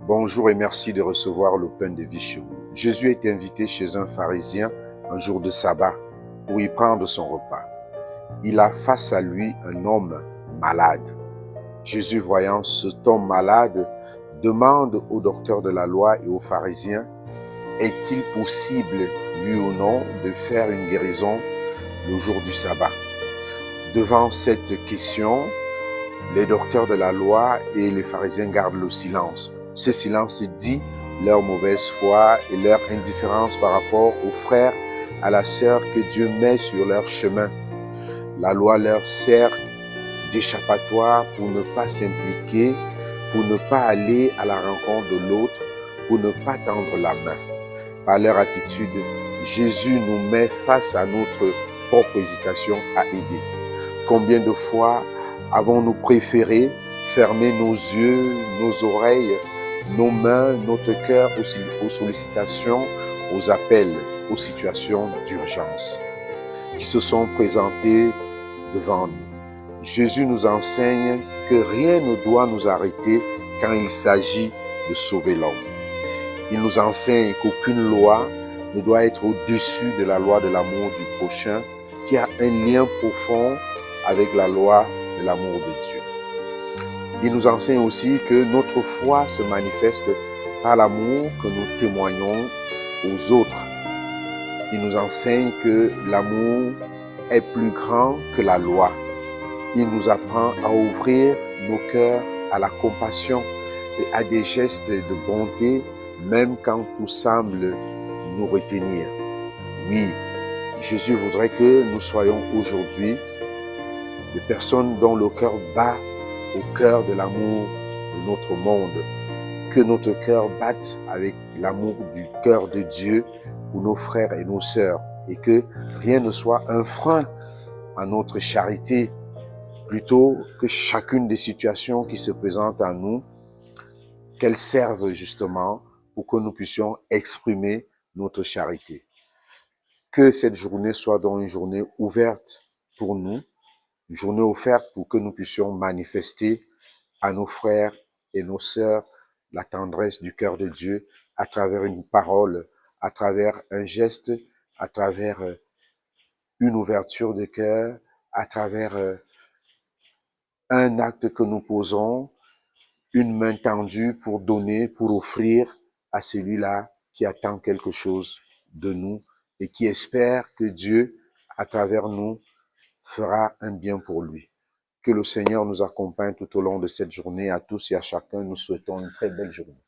Bonjour et merci de recevoir le pain de vie chez vous. Jésus est invité chez un pharisien un jour de sabbat pour y prendre son repas. Il a face à lui un homme malade. Jésus, voyant cet homme malade, demande au docteur de la loi et aux pharisiens, est-il possible, lui ou non, de faire une guérison le jour du sabbat? Devant cette question, les docteurs de la loi et les pharisiens gardent le silence. Ce silence dit leur mauvaise foi et leur indifférence par rapport aux frères, à la sœur que Dieu met sur leur chemin. La loi leur sert d'échappatoire pour ne pas s'impliquer, pour ne pas aller à la rencontre de l'autre, pour ne pas tendre la main. Par leur attitude, Jésus nous met face à notre propre hésitation à aider. Combien de fois avons-nous préféré fermer nos yeux, nos oreilles, nos mains, notre cœur aux sollicitations, aux appels, aux situations d'urgence qui se sont présentées devant nous? Jésus nous enseigne que rien ne doit nous arrêter quand il s'agit de sauver l'homme. Il nous enseigne qu'aucune loi ne doit être au-dessus de la loi de l'amour du prochain, qui a un lien profond avec la loi de l'amour de Dieu. Il nous enseigne aussi que notre foi se manifeste par l'amour que nous témoignons aux autres. Il nous enseigne que l'amour est plus grand que la loi. Il nous apprend à ouvrir nos cœurs à la compassion et à des gestes de bonté, même quand tout semble nous retenir. Oui, Jésus voudrait que nous soyons aujourd'hui des personnes dont le cœur bat au cœur de l'amour de notre monde. Que notre cœur batte avec l'amour du cœur de Dieu pour nos frères et nos sœurs. Et que rien ne soit un frein à notre charité, plutôt que chacune des situations qui se présentent à nous, qu'elles servent justement pour que nous puissions exprimer notre charité. Que cette journée soit donc une journée ouverte pour nous, une journée offerte pour que nous puissions manifester à nos frères et nos sœurs la tendresse du cœur de Dieu à travers une parole, à travers un geste, à travers une ouverture de cœur, à travers un acte que nous posons, une main tendue pour donner, pour offrir à celui-là qui attend quelque chose de nous et qui espère que Dieu, à travers nous, fera un bien pour lui. Que le Seigneur nous accompagne tout au long de cette journée. À tous et à chacun, nous souhaitons une très belle journée.